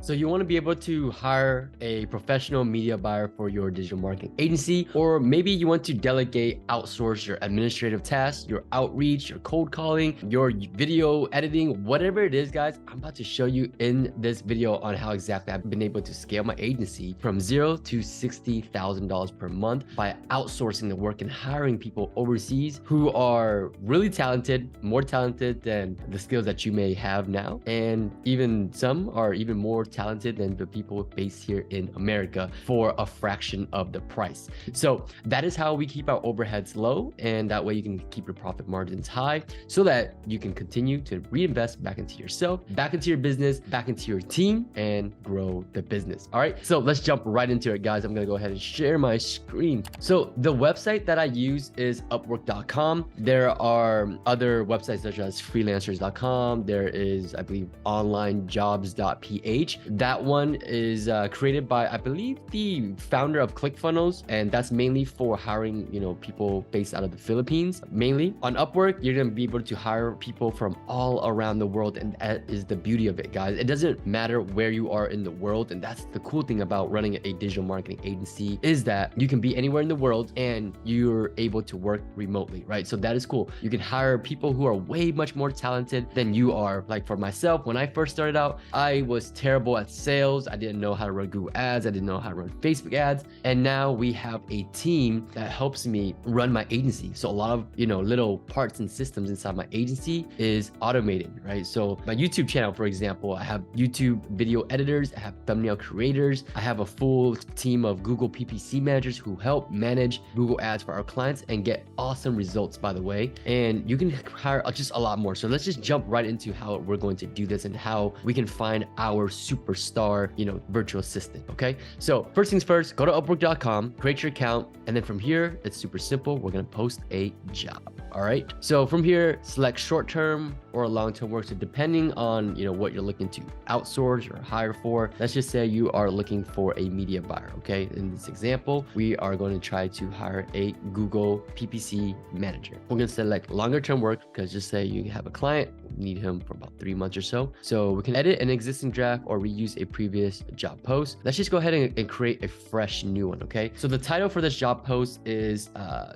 So you want to be able to hire a professional media buyer for your digital marketing agency, or maybe you want to delegate, outsource your administrative tasks, your outreach, your cold calling, your video editing, whatever it is, guys. I'm about to show you in this video on how exactly I've been able to scale my agency from $0 to $60,000 per month by outsourcing the work and hiring people overseas who are really talented, more talented than the skills that you may have now. And even some are even more talented than the people based here in America for a fraction of the price. So that is how we keep our overheads low, and that way you can keep your profit margins high so that you can continue to reinvest back into yourself, back into your business, back into your team, and grow the business. All right, so let's jump right into it, guys. I'm gonna go ahead and share my screen. So the website that I use is UpWork.com. There are other websites such as freelancers.com. There is, I believe, onlinejobs.ph. That one is created by, I believe, the founder of ClickFunnels, and that's mainly for hiring, people based out of the Philippines. Mainly on Upwork, you're gonna be able to hire people from all around the world, and that is the beauty of it, guys. It doesn't matter where you are in the world, and that's the cool thing about running a digital marketing agency, is that you can be anywhere in the world and you're able to work remotely, right? So that is cool. You can hire people who are way much more talented than you are. Like for myself, when I first started out, I was terrible at sales. I didn't know how to run Google ads. I didn't know how to run Facebook ads. And now we have a team that helps me run my agency. So a lot of, little parts and systems inside my agency is automated, right? So my YouTube channel, for example, I have YouTube video editors, I have thumbnail creators, I have a full team of Google PPC managers who help manage Google ads for our clients and get awesome results, by the way. And you can hire just a lot more. So let's just jump right into how we're going to do this and how we can find our superstar, virtual assistant, okay? So first things first, go to upwork.com, create your account, and then from here, it's super simple. We're gonna post a job, all right? So from here, select short-term or long-term work. So depending on, what you're looking to outsource or hire for, let's just say you are looking for a media buyer, okay? In this example, we are going to try to hire a Google PPC manager. We're gonna select longer-term work because just say you have a client, need him for about 3 months or so. So we can edit an existing draft or reuse a previous job post. Let's just go ahead and create a fresh new one, okay? So the title for this job post is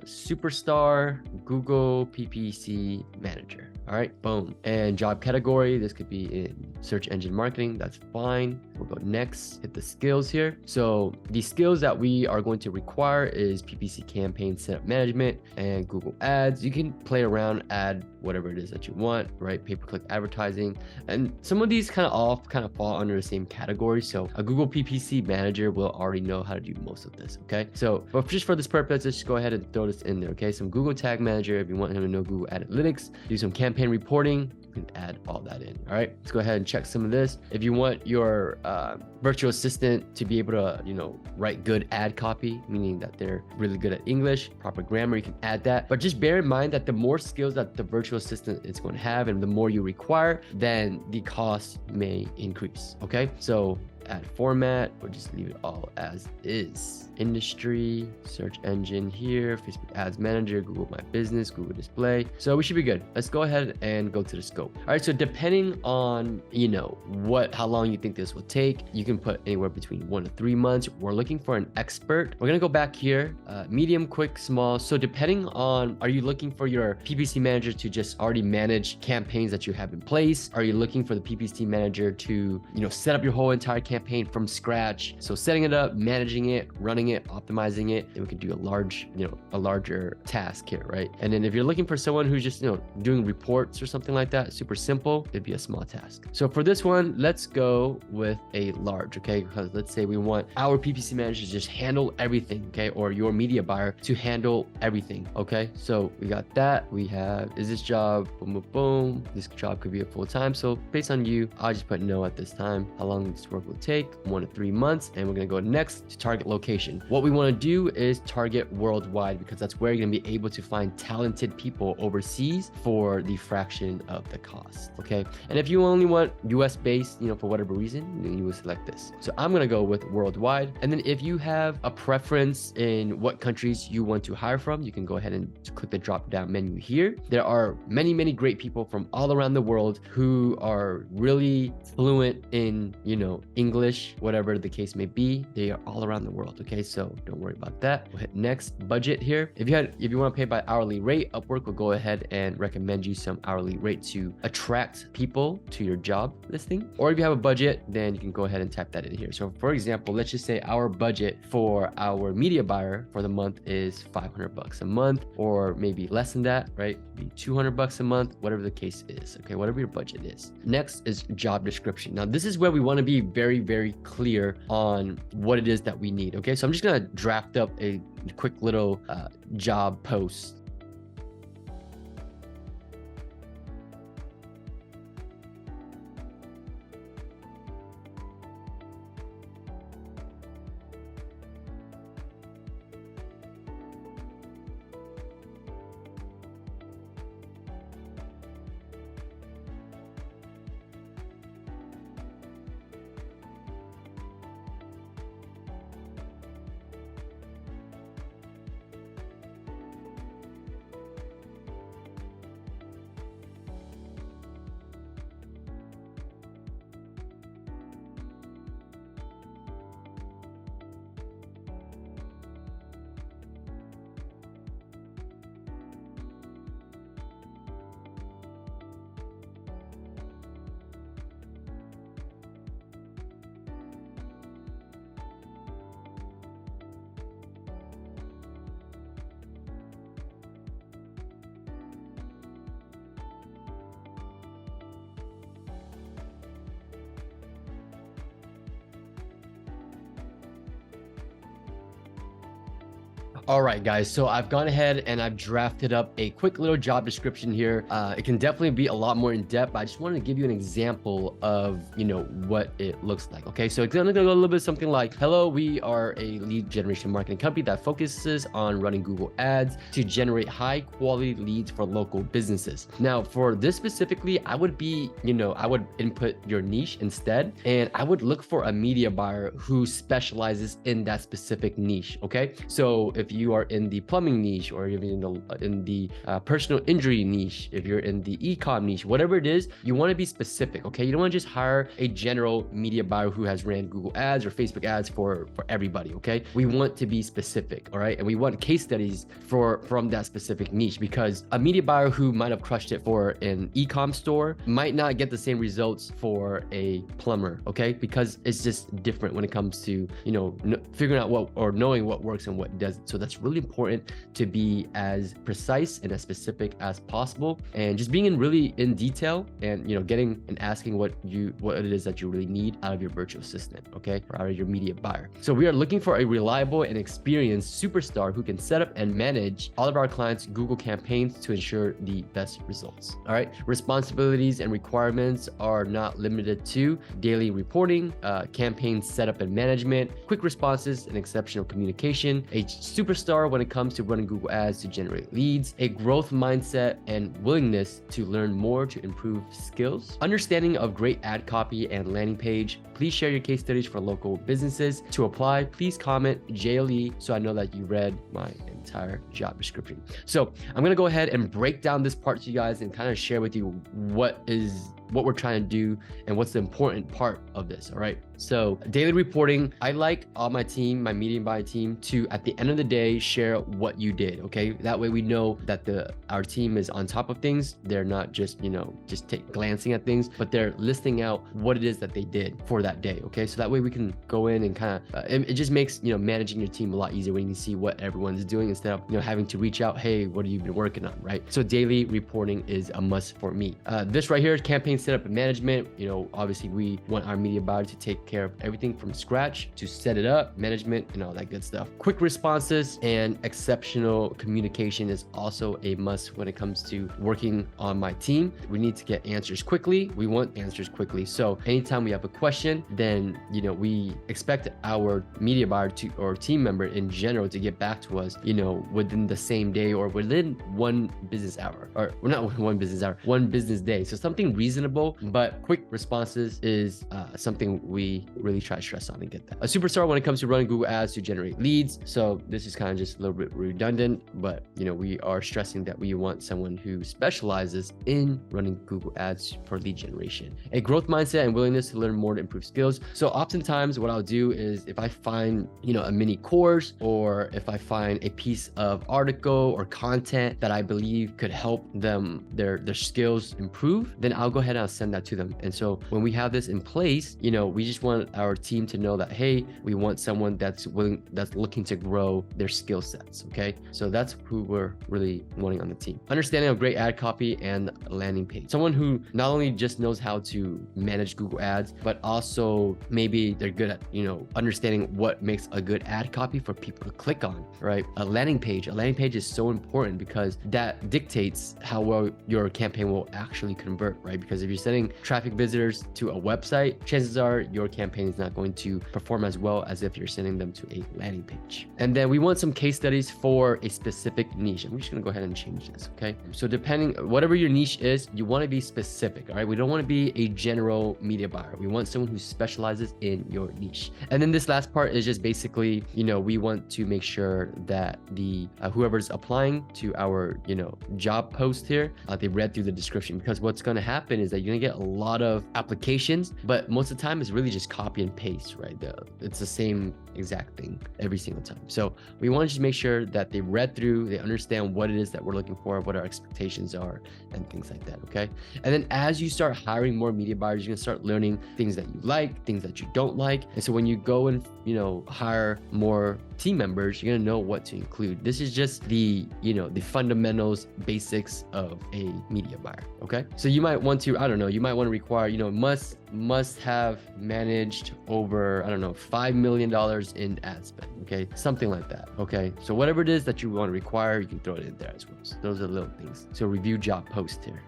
Superstar Google PPC Manager. All right, boom. And job category, this could be in search engine marketing. That's fine. We'll go next, hit the skills here. So the skills that we are going to require is PPC campaign setup management and Google ads. You can play around, add whatever it is that you want, right? Pay-per-click advertising. And some of these kind of fall under the same category. So a Google PPC manager will already know how to do most of this, okay? So, but just for this purpose, let's just go ahead and throw this in there, okay? Some Google Tag Manager, if you want him to know Google Analytics, do some campaign reporting, you can add all that in. All right, let's go ahead and check some of this. If you want your virtual assistant to be able to, write good ad copy, meaning that they're really good at English, proper grammar, you can add that. But just bear in mind that the more skills that the virtual assistant is going to have and the more you require, then the cost may increase. Okay, so add format, or just leave it all as is. Industry, search engine here, Facebook Ads Manager, Google My Business, Google Display. So we should be good. Let's go ahead and go to the scope. All right, so depending on, how long you think this will take, you can put anywhere between 1 to 3 months. We're looking for an expert. We're gonna go back here, medium, quick, small. So depending on, are you looking for your PPC manager to just already manage campaigns that you have in place? Are you looking for the PPC manager to, set up your whole entire campaign from scratch? So setting it up, managing it, running it, optimizing it, and we could do a larger task here, right? And then if you're looking for someone who's just, doing reports or something like that, super simple, it'd be a small task. So for this one, let's go with a large, okay? Because let's say we want our PPC manager to just handle everything, okay? Or your media buyer to handle everything, okay? So we got that. We have, is this job, boom, boom, boom. This job could be a full-time. So based on you, I'll just put no at this time. How long this work will take? 1 to 3 months. And we're gonna go next to target location. What we want to do is target worldwide because that's where you're going to be able to find talented people overseas for the fraction of the cost. Okay. And if you only want US based, for whatever reason, then you will select this. So I'm going to go with worldwide. And then if you have a preference in what countries you want to hire from, you can go ahead and click the drop down menu here. There are many, many great people from all around the world who are really fluent in, English English, whatever the case may be. They are all around the world. Okay, so don't worry about that. We'll hit next. Budget here. If you want to pay by hourly rate, Upwork will go ahead and recommend you some hourly rate to attract people to your job listing. Or if you have a budget, then you can go ahead and type that in here. So for example, let's just say our budget for our media buyer for the month is $500 a month, or maybe less than that, right? Maybe $200 a month, whatever the case is. Okay, whatever your budget is. Next is job description. Now this is where we want to be very, very clear on what it is that we need. Okay, so I'm just gonna draft up a quick little job post. All right, guys, so I've gone ahead and I've drafted up a quick little job description here. It can definitely be a lot more in depth. I just wanted to give you an example of, what it looks like. Okay, so it's gonna go a little bit something like, hello, we are a lead generation marketing company that focuses on running Google ads to generate high quality leads for local businesses. Now, for this specifically, I would be, I would input your niche instead, and I would look for a media buyer who specializes in that specific niche. Okay, so if you are in the plumbing niche, or you're in the personal injury niche, if you're in the e-com niche, whatever it is, you want to be specific. Okay, you don't want to just hire a general media buyer who has ran Google ads or Facebook ads for everybody. Okay, we want to be specific. All right, and we want case studies from that specific niche, because a media buyer who might have crushed it for an e-com store might not get the same results for a plumber. Okay, because it's just different when it comes to figuring out what, or knowing what works and what doesn't. So that's really important, to be as precise and as specific as possible, and just being really in detail, and getting and asking what it is that you really need out of your virtual assistant, okay, or out of your media buyer. So we are looking for a reliable and experienced superstar who can set up and manage all of our clients' Google campaigns to ensure the best results. All right, responsibilities and requirements are not limited to daily reporting, campaign setup and management, quick responses and exceptional communication, a superstar when it comes to running Google ads to generate leads, a growth mindset and willingness to learn more to improve skills, understanding of great ad copy and landing page. Please share your case studies for local businesses. To apply, please comment JLE so I know that you read my entire job description. So I'm gonna go ahead and break down this part to you guys and kind of share with you what we're trying to do and what's the important part of this. All right, so daily reporting, I like all my team, my media buyer team, to at the end of the day share what you did. Okay, that way we know that our team is on top of things. They're not just glancing at things, but they're listing out what it is that they did for that day. Okay, so that way we can go in and kind of it just makes managing your team a lot easier when you can see what everyone's doing, instead of having to reach out, hey, what have you been working on, right? So daily reporting is a must for me. This right here is campaign setup and management. Obviously we want our media buyer to take care of everything from scratch, to set it up, management, and all that good stuff. Quick responses and exceptional communication is also a must when it comes to working on my team. We need to get answers quickly. We want answers quickly. So anytime we have a question, then we expect our media buyer or team member in general to get back to us within the same day, or within one business hour, or not one business hour, one business day. So something reasonable understandable, but quick responses is something we really try to stress on and get that. A superstar when it comes to running Google ads to generate leads. So this is kind of just a little bit redundant, but we are stressing that we want someone who specializes in running Google ads for lead generation. A growth mindset and willingness to learn more to improve skills. So oftentimes what I'll do is if I find, a mini course, or if I find a piece of article or content that I believe could help them, their skills improve, then I'll go ahead and I'll send that to them. And so when we have this in place, we just want our team to know that, hey, we want someone that's looking to grow their skill sets. Okay. So that's who we're really wanting on the team. Understanding of great ad copy and landing page. Someone who not only just knows how to manage Google ads, but also maybe they're good at, understanding what makes a good ad copy for people to click on, right? A landing page is so important because that dictates how well your campaign will actually convert, right? Because if you're sending traffic visitors to a website, chances are your campaign is not going to perform as well as if you're sending them to a landing page. And then we want some case studies for a specific niche. I'm just gonna go ahead and change this, okay? So depending, whatever your niche is, you wanna be specific, all right? We don't wanna be a general media buyer. We want someone who specializes in your niche. And then this last part is just basically, we want to make sure that the whoever's applying to our, job post here, they read through the description, because what's gonna happen is that you're gonna get a lot of applications, but most of the time it's really just copy and paste, right? It's the same exact thing every single time. So we want to just make sure that they read through, they understand what it is that we're looking for, what our expectations are, and things like that, okay? And then as you start hiring more media buyers, you're gonna start learning things that you like, things that you don't like. And so when you go and, hire more team members, you're gonna know what to include. This is just the, the fundamentals, basics of a media buyer, okay? So you might want to, you might want to require, must have managed over, $5 million in ad spend, okay? Something like that, okay? So whatever it is that you want to require, you can throw it in there as well. So those are little things. So review job post here.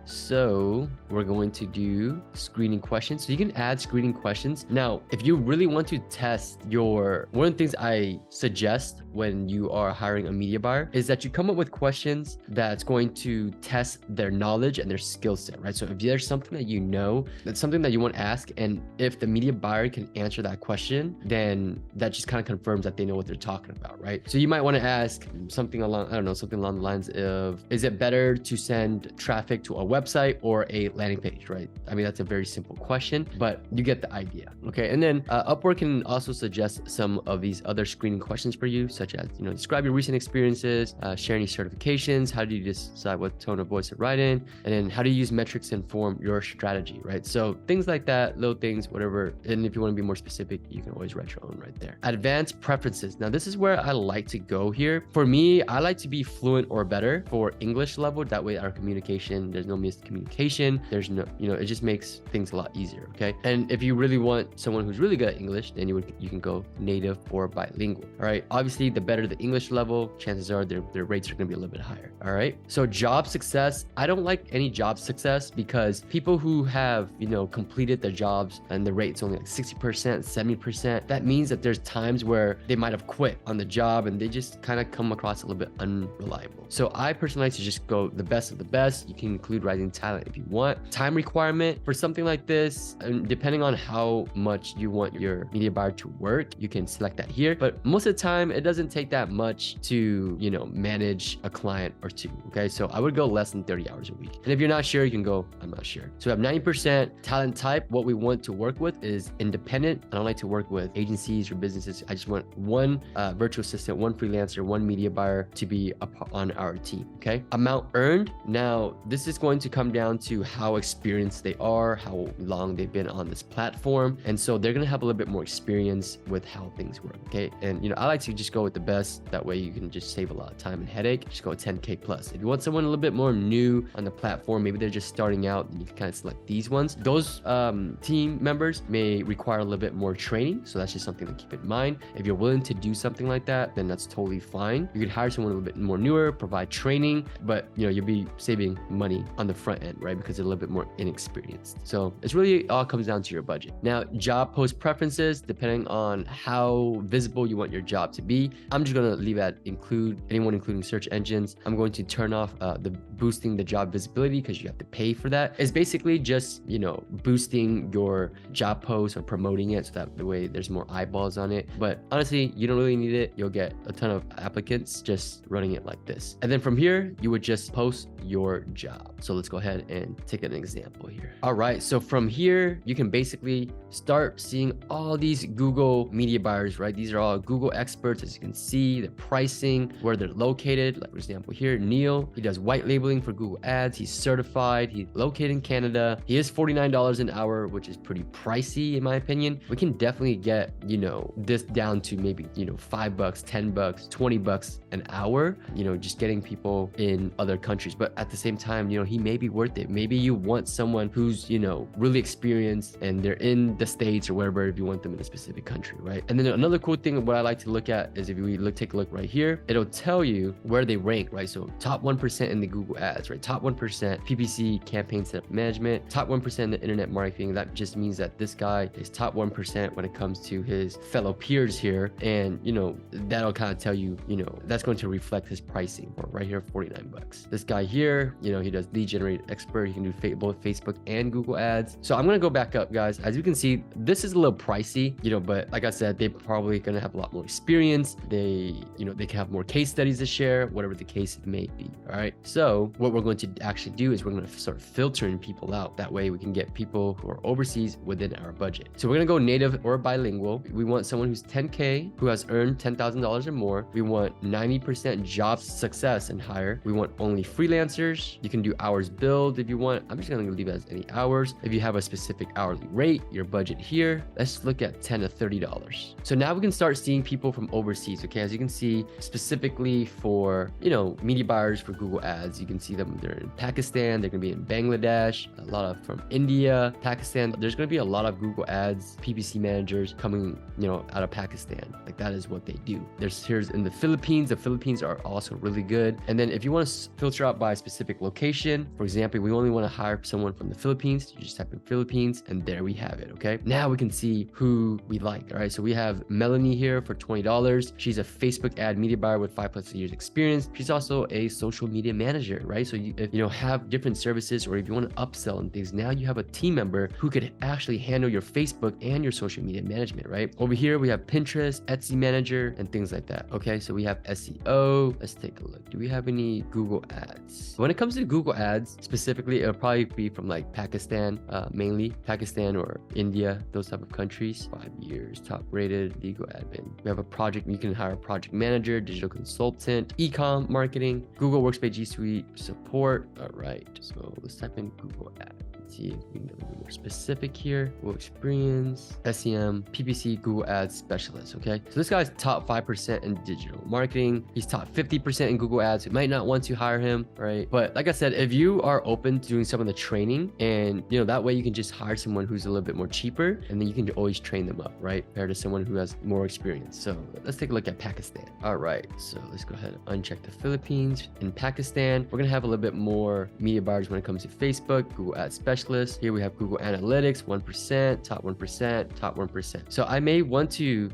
So we're going to do screening questions. So you can add screening questions. Now, if you really want to test one of the things I suggest when you are hiring a media buyer is that you come up with questions that's going to test their knowledge and their skill set, right? So if there's something that that's something that you want to ask, and if the media buyer can answer that question, then that just kind of confirms that they know what they're talking about, right? So you might want to ask something along, something along the lines of, is it better to send traffic to a website or a landing page, right? I mean, that's a very simple question, but you get the idea, okay? And then UpWork can also suggest some of these other screening questions for you, such as, describe your recent experiences, share any certifications, how do you decide what tone of voice to write in, and then how do you use metrics to inform your strategy, right? So things like that, little things, whatever. And if you want to be more specific, you can always write your own right there. Advanced preferences. Now, this is where I like to go here. For me, I like to be fluent or better for English level. That way our communication, there's no miscommunication. There's no, it just makes things a lot easier, okay? And if you really want someone who's really good at English, then you can go native or bilingual, all right? Obviously, the better the English level, chances are their rates are gonna be a little bit higher, all right? So job success, I don't like any job success because people who have, completed their jobs and the rate's only like 60%, 70%, that means that there's times where they might have quit on the job and they just kind of come across a little bit unreliable. So I personally like to just go the best of the best. You can include rising talent if you want. Time requirement for something like this, and depending on how much you want your media buyer to work, you can select that here. But most of the time, it doesn't take that much to, manage a client or two, okay? So I would go less than 30 hours a week. And if you're not sure, you can go, I'm not sure. So we have 90% talent type. What we want to work with is independent. I don't like to work with agencies or businesses. I just want one virtual assistant, one freelancer, one media buyer to be on our team, okay? Amount earned. Now, this is going to come down to how experienced they are, how long they've been on this platform. And so they're going to have a little bit more experience with how things work, okay? And, I like to just go with the best. That way you can just save a lot of time and headache. Just go with 10K plus. If you want someone a little bit more new on the platform, maybe they're just starting out, then you can kind of select these ones. Those team members may require a little bit more training. So that's just something to keep in mind. If you're willing to do something like that, then that's totally fine. You could hire someone a little bit more newer, provide training, but you'll be saving money on the front end, right? Because they're a little bit more inexperienced. So it's really all comes down to your budget. Now, job post preferences, depending on how visible you want your job to be. I'm just going to leave at include anyone, including search engines. I'm going to turn off the boosting the job visibility because you have to pay for that. It's basically just, you know, boosting your job post or promoting it so that the way there's more eyeballs on it. But honestly, you don't really need it. You'll get a ton of applicants just running it like this. And then from here, you would just post your job. So let's go ahead and take an example here. All right. So from here, you can basically start seeing all these Google media buyers, right? These are all Google experts. As you can see, the pricing, where they're located. Like for example, here, Neil, he does white labeling for Google Ads. He's certified. He's located in Canada. He is $49 an hour, which is pretty pricey in my opinion. We can definitely get, you know, this down to maybe, you know, $5, $10, $20 an hour, you know, just getting people in other countries. But at the same time, you know, he may be worth it. Maybe you want someone who's, you know, really experienced and they're in the States or wherever if you want them in a specific country, right? And then another cool thing, what I like to look at is if we take a look right here, it'll tell you where they rank, right? So top 1% in the Google Ads, right? Top 1% PPC campaign setup management, top 1% in the internet marketing. That just means that this guy is top 1% when it comes to his fellow peers here. And, you know, that'll kind of tell you, you know, that's going to reflect his pricing right here, $49. This guy here, you know, he does lead generate expert. He can do both Facebook and Google Ads. So I'm going to go back up, guys. As you can see, this is a little pricey, you know, but like I said, they're probably going to have a lot more experience. They, you know, they can have more case studies to share, whatever the case may be. All right. So what we're going to actually do is we're going to start filtering people out. That way we can get people who are overseas within our budget. So we're going to go native or bilingual. We want someone who's 10K, who has earned $10,000 or more. We want 90% job success and higher. We want only freelancers. You can do hours billed if you want. I'm just going to leave it as any hours. If you have a specific hourly rate, your budget here, let's look at $10 to $30. So now we can start seeing people from overseas. Okay. As you can see, specifically for, you know, media buyers for Google Ads, you can see them. They're in Pakistan. They're going to be in Bangladesh, a lot of from India, Pakistan. There's going to be a lot of Google Ads PPC managers coming, you know, out of Pakistan. Like that is what they do. Here's in the Philippines. The Philippines are also really good. And then if you want to filter out by a specific location, for example, we only want to hire someone from the Philippines. You just type in Philippines and there we have it. Okay. Now we can see who we like. All right. So we have Melanie here for $20. She's a Facebook ad media buyer with 5+ years experience. She's also a social media manager, right? So if you know, have different services, or if you want to upsell and things, now you have a team member who could actually handle your Facebook and your social media management, right? Over here, we have Pinterest, Etsy manager, and things like that. Okay. So we have SEO. Let's take a look. Do we have any Google Ads? When it comes to Google Ads, specifically, it'll probably be from like Pakistan, mainly Pakistan or India, those type of countries. 5 years, top rated, legal admin. We have a project. You can hire a project manager, digital consultant, e-com marketing, Google Workspace G Suite support. All right. So let's type in Google Ads. See if we can get a little more specific here. Google experience, SEM, PPC, Google Ads specialist. Okay. So this guy's top 5% in digital marketing. He's top 50% in Google Ads. You might not want to hire him, right? But like I said, if you are open to doing some of the training, and you know, that way you can just hire someone who's a little bit more cheaper, and then you can always train them up, right? Compared to someone who has more experience. So let's take a look at Pakistan. All right. So let's go ahead and uncheck the Philippines. In Pakistan, we're going to have a little bit more media buyers when it comes to Facebook, Google Ads specialist. Here we have Google Analytics, 1%, top 1%, top 1%. So I may want to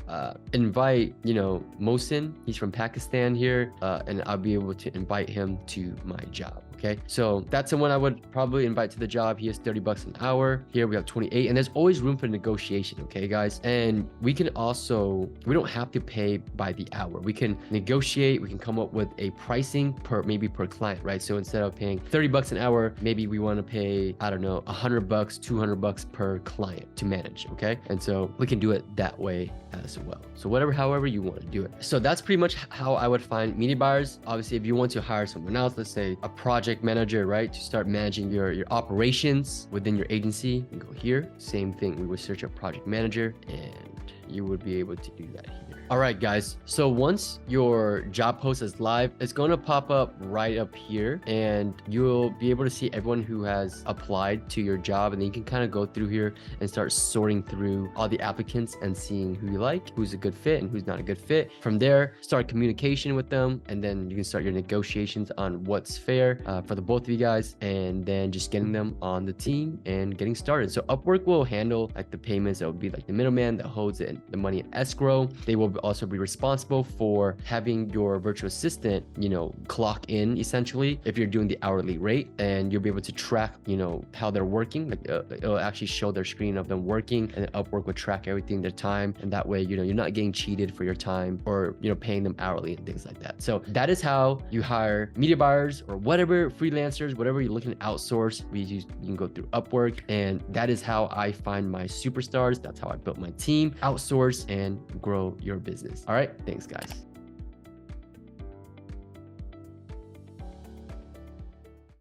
invite, you know, Mohsin. He's from Pakistan here, and I'll be able to invite him to my job. Okay, so that's someone I would probably invite to the job. He has $30 an hour. Here we have 28, and there's always room for negotiation. Okay, guys, and we can also, we don't have to pay by the hour. We can negotiate. We can come up with a pricing maybe per client, right? So instead of paying $30 an hour, maybe we want to pay, I don't know, $100, $200 per client to manage. Okay, and so we can do it that way as well. So however you want to do it. So that's pretty much how I would find media buyers. Obviously, if you want to hire someone else, let's say a project manager, right, to start managing your operations within your agency, you can go here. Same thing. We would search a project manager, and you would be able to do that here. All right, guys. So once your job post is live, it's going to pop up right up here, and you'll be able to see everyone who has applied to your job. And then you can kind of go through here and start sorting through all the applicants and seeing who you like, who's a good fit and who's not a good fit. From there, start communication with them, and then you can start your negotiations on what's fair for the both of you guys, and then just getting them on the team and getting started. So Upwork will handle like the payments. That would be like the middleman that holds it, the money in escrow. They will also be responsible for having your virtual assistant, clock in essentially if you're doing the hourly rate, and you'll be able to track, how they're working. Like it'll actually show their screen of them working, and Upwork will track everything, their time, and that way, you're not getting cheated for your time or, paying them hourly and things like that. So that is how you hire media buyers or whatever, freelancers, whatever you're looking to outsource. You can go through Upwork, and that is how I find my superstars. That's how I built my team, outsource, and grow your business. All right, thanks guys.